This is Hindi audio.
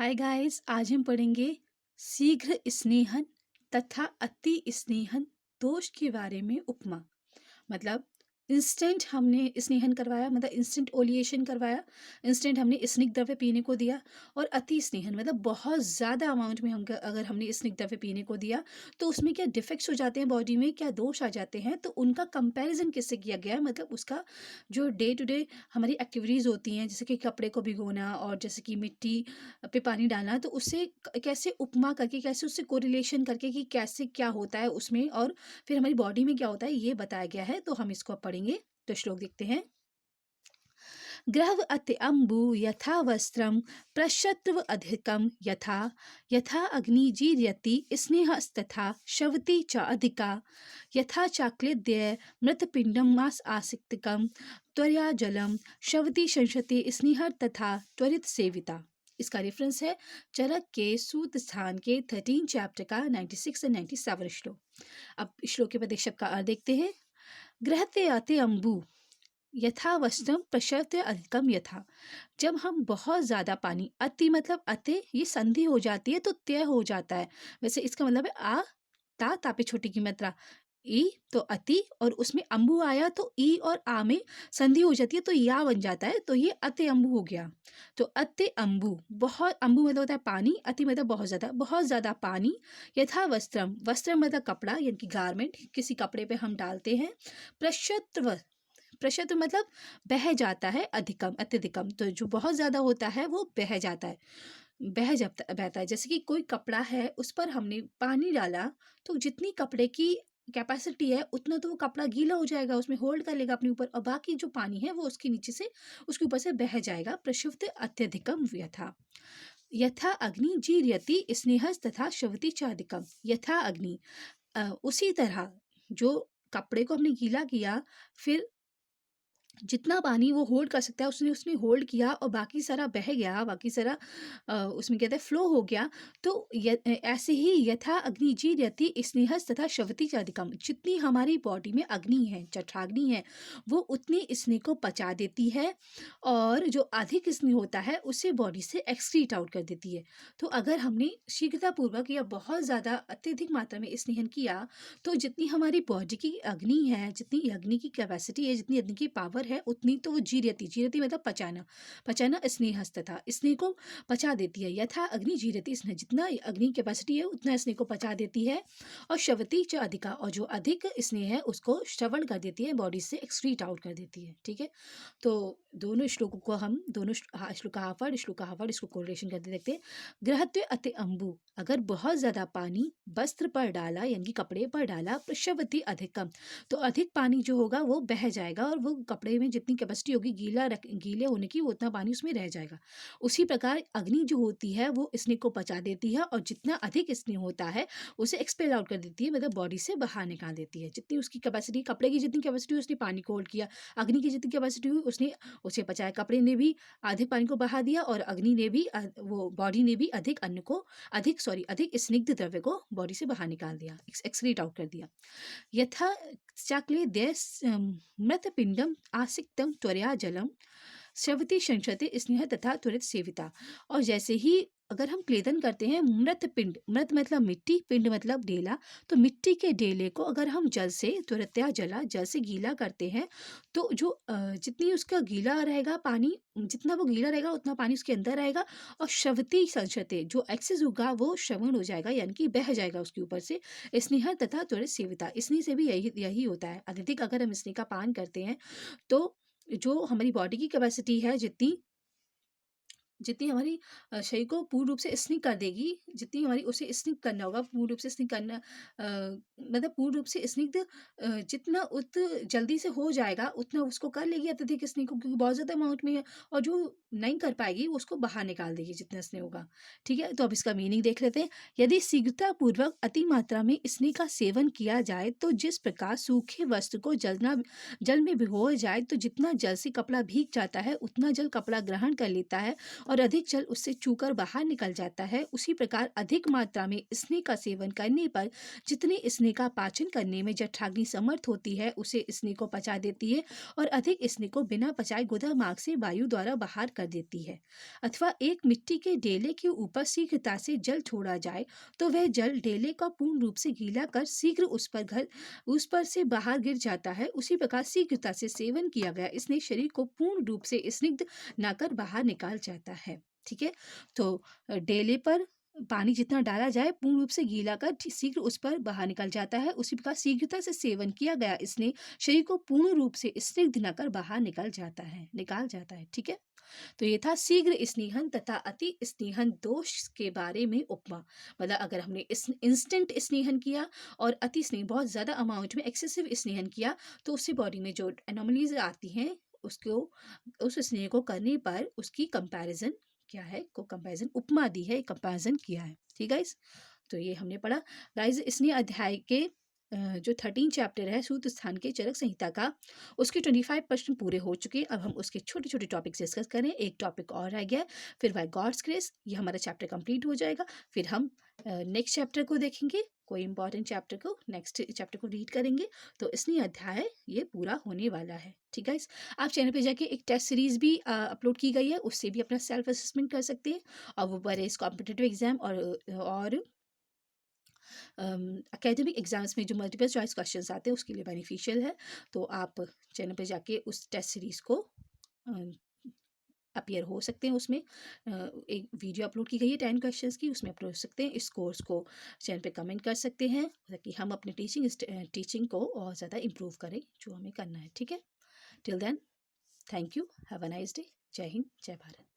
हाय गाइस, आज हम पढ़ेंगे शीघ्र स्नेहन तथा अति स्नेहन दोष के बारे में उपमा। मतलब इंस्टेंट हमने स्नेहन करवाया, मतलब इंस्टेंट ओलिएशन करवाया, इंस्टेंट हमने स्निग्ध द्रव्य पीने को दिया। और अति स्नेहन मतलब बहुत ज़्यादा अमाउंट में हम अगर हमने स्निग्ध द्रव्य पीने को दिया तो उसमें क्या डिफेक्ट्स हो जाते हैं, बॉडी में क्या दोष आ जाते हैं। तो उनका कंपैरिजन किससे किया गया है, मतलब उसका जो डे टू डे हमारी एक्टिविटीज़ होती हैं, जैसे कि कपड़े को भिगोना और जैसे कि मिट्टी पे पानी डालना, तो उससे कैसे उपमा करके, कैसे उससे कोरिलेशन करके कि कैसे क्या होता है उसमें और फिर हमारी बॉडी में क्या होता है ये बताया गया है। तो हम इसको अब पढ़ेंगे। तो श्लोक देखते हैं। ग्रह अति अम्बु यथा वस्त्रम प्रशत्रव अधिकम यथा यथा अग्नि जीर्यति स्नेहस्तथा शवति च अधिका यथा चाक्लेद्य मृतपिंडम मास आसिक्तकम त्वया जलम शवति संशति स्नेह तथा त्वरित सेविता। इसका रेफरेंस है चरक के सूत स्थान के 13 चैप्टर का 96 और 97 श्लोक। अब श्लोक के पद शब्द का अर्थ देखते हैं। ग्रहते आते अम्बु यथा वस्त्रम प्रशव्य अधिकम यथा। जब हम बहुत ज़्यादा पानी, अति मतलब अते ये संधि हो जाती है तो त्य हो जाता है। वैसे इसका मतलब है आ ता तापे छोटी की मात्रा ई तो अति, और उसमें अम्बु आया तो ई और आ में संधि हो जाती है तो या बन जाता है, तो ये अति अम्बु हो गया। तो अति अम्बु, बहुत अम्बु मतलब होता है पानी, अति मतलब बहुत ज़्यादा पानी। यथा वस्त्रम, वस्त्र मतलब कपड़ा यानी कि गारमेंट, किसी कपड़े पे हम डालते हैं। प्रशत्व, प्रशत मतलब बह जाता है, अधिकम अत्यधिकम तो जो बहुत ज़्यादा होता है वो बह जाता है, बहता है। जैसे कि कोई कपड़ा है उस पर हमने पानी डाला तो जितनी कपड़े की कैपेसिटी है उतना तो वो कपड़ा गीला हो जाएगा, उसमें होल्ड कर लेगा अपने ऊपर, और बाकी जो पानी है वो उसके नीचे से उसके ऊपर से बह जाएगा। प्रशुप्त अत्यधिकम यथा यथा अग्नि जीर्यति स्नेहस तथा शवति चाधिकम। यथा अग्नि, उसी तरह जो कपड़े को हमने गीला किया, फिर जितना पानी वो होल्ड कर सकता है उसने उसने होल्ड किया और बाकी सारा बह गया, बाकी सारा उसमें कहते हैं फ्लो हो गया। तो ऐसे ही यथा अग्नि जीर्यति स्नेहस तथा शवति च अधिकम। जितनी हमारी बॉडी में अग्नि है, जठराग्नि है, वो उतनी स्नेह को पचा देती है, और जो अधिक स्नेह होता है उसे बॉडी से एक्सक्रीट आउट कर देती है। तो अगर हमने शीघ्रतापूर्वक या बहुत ज़्यादा अत्यधिक मात्रा में स्नेहन किया तो जितनी हमारी बॉडी की अग्नि है, जितनी अग्नि की कैपेसिटी है, जितनी अग्नि की पावर है, उतनी तो वो जीर्यति, जीर्यति मतलब पचाना, पचाना स्नेहस तथा स्नेह को पचा देती है। यथा अग्नि जीर्यति स्नेह, जितना अग्नि कैपेसिटी है उतना स्नेह को पचा देती है। और शवती च अधिका, और जो अधिक स्नेह है उसको श्रवण कर देती है, बॉडी से एक्सक्रीट आउट कर देती है। ठीक है, तो दोनों श्लोकों को हम दोनों श्लोक का हाफड़, श्लोक का हाफड़, इसको कोरिलेशन करते देखते हैं। ग्रहत्व अति अम्बु, अगर बहुत ज़्यादा पानी वस्त्र पर डाला यानी कि कपड़े पर डाला, प्रशवति अधिकम, तो अधिक पानी जो होगा वो बह जाएगा और वो कपड़े में जितनी कैपेसिटी होगी गीले होने की, वो उतना पानी उसमें रह जाएगा। उसी प्रकार अग्नि जो होती है वो स्नेह को पचा देती है, और जितना अधिक स्नेह होता है उसे एक्सपेल आउट कर देती है, मतलब बॉडी से बाहर निकाल देती है। जितनी उसकी कैपेसिटी, कपड़े की जितनी कैपेसिटी हुई उसने पानी को होल्ड किया, अग्नि की जितनी कैपेसिटी हुई उसने उसे पचाया। कपड़े ने भी अधिक पानी को बहा दिया और अग्नि ने भी वो बॉडी ने भी अधिक अन्न को, अधिक स्निग्ध द्रव्य को बॉडी से बाहर निकाल दिया, एक्सक्रीट आउट कर दिया। यथा चाक्ले मृत पिंडम आसिक्तम त्वरया जलम शवति संशते स्नेह तथा त्वरित सेविता। और जैसे ही अगर हम क्लेदन करते हैं मृत पिंड, मृत मतलब मिट्टी, पिंड मतलब डेला, तो मिट्टी के डेले को अगर हम जल से त्वरितया जला, जल से गीला करते हैं, तो जो जितनी उसका गीला रहेगा पानी, जितना वो गीला रहेगा उतना पानी उसके अंदर रहेगा, और शवती संशते, जो एक्सेस होगा वो श्रवण हो जाएगा यानी कि बह जाएगा उसके ऊपर से। स्नेह तथा त्वरित सेविता, स्नेह से भी यही यही होता है। अत्यधिक अगर हम स्नेह का पान करते हैं तो जो हमारी बॉडी की कैपेसिटी है, जितनी जितनी हमारी शरीर को पूर्ण रूप से स्निग्ध कर देगी, जितनी हमारी उसे स्निग्ध करना होगा, पूर्ण रूप से स्निग्ध करना, मतलब पूर्ण रूप से स्निग्ध जितना उत जल्दी से हो जाएगा उतना उसको कर लेगी अत्यधिक स्नेह को, क्योंकि बहुत ज़्यादा अमाउंट में है, और जो नहीं कर पाएगी वो उसको बाहर निकाल देगी जितना स्नेह होगा। ठीक है, तो अब इसका मीनिंग देख लेते हैं। यदि शीघ्रतापूर्वक अति मात्रा में स्नेह का सेवन किया जाए तो जिस प्रकार सूखे वस्त्र को जल में भिगोया जाए तो जितना जल से कपड़ा भीग जाता है उतना जल कपड़ा ग्रहण कर लेता है, और अधिक जल उससे चूकर बाहर निकल जाता है, उसी प्रकार अधिक मात्रा में स्नेह का सेवन करने पर जितने स्नेह का पाचन करने में जठराग्नि समर्थ होती है, उसे स्नेह को पचा देती है और अधिक स्नेह को बिना पचाए गुदा मार्ग से वायु द्वारा बाहर कर देती है। अथवा एक मिट्टी के डेले के ऊपर शीघ्रता से जल छोड़ा जाए तो वह जल डेले का पूर्ण रूप से गीला कर शीघ्र उस पर से बाहर गिर जाता है। उसी प्रकार शीघ्रता से सेवन किया गया स्नेह शरीर को पूर्ण रूप से स्निग्ध न कर बाहर निकाल जाता है। ठीक है, तो डेले पर पानी जितना डाला जाए पूर्ण रूप से गीला कर शीघ्र उस पर बाहर निकल जाता है। उसी प्रकार शीघ्रता से सेवन किया गया स्नेह शरीर को पूर्ण रूप से स्निग्ध न कर बाहर निकाल जाता है। ठीक है, तो ये था शीघ्र स्नेहन तथा अति स्नेहन दोष के बारे में उपमा। मतलब अगर हमने इंस्टेंट स्नेहन किया और अति स्नेह बहुत ज़्यादा अमाउंट में एक्सेसिव स्नेहन किया तो उससे बॉडी में जो एनोमलीज आती हैं उसको उस स्नेह को करने पर उसकी कंपैरिजन क्या है, को कंपैरिजन उपमा दी है, कंपैरिजन किया है। ठीक है गाइस, तो ये हमने पढ़ा गाइस। स्नेह अध्याय के जो 13 चैप्टर है सूत्र स्थान के चरक संहिता का, उसके 25 प्रश्न पूरे हो चुके। अब हम उसके छोटे छोटे टॉपिक्स डिस्कस करें, एक टॉपिक और रह गया, फिर बाय गॉड्स ग्रेस ये हमारा चैप्टर कंप्लीट हो जाएगा। फिर हम नेक्स्ट चैप्टर को देखेंगे, कोई इंपॉर्टेंट चैप्टर को, नेक्स्ट चैप्टर को रीड करेंगे, तो इसलिए अध्याय ये पूरा होने वाला है। ठीक है, आप चैनल पे जाके एक टेस्ट सीरीज भी अपलोड की गई है, उससे भी अपना सेल्फ असेसमेंट कर सकते हैं और वो बड़े कॉम्पिटिटिव एग्जाम और एकेडमिक एग्जाम्स में जो मल्टीपल चॉइस क्वेश्चंस आते हैं उसके लिए बेनिफिशियल है। तो आप चैनल पे जाके उस टेस्ट सीरीज़ को अपीयर हो सकते हैं। उसमें एक वीडियो अपलोड की गई है 10 क्वेश्चंस की, उसमें अपलोड हो सकते हैं। इस कोर्स को चैनल पे कमेंट कर सकते हैं ताकि हम अपने टीचिंग को और ज़्यादा इम्प्रूव करें जो हमें करना है। ठीक है, till then thank you, have a nice day. जय हिंद, जय भारत।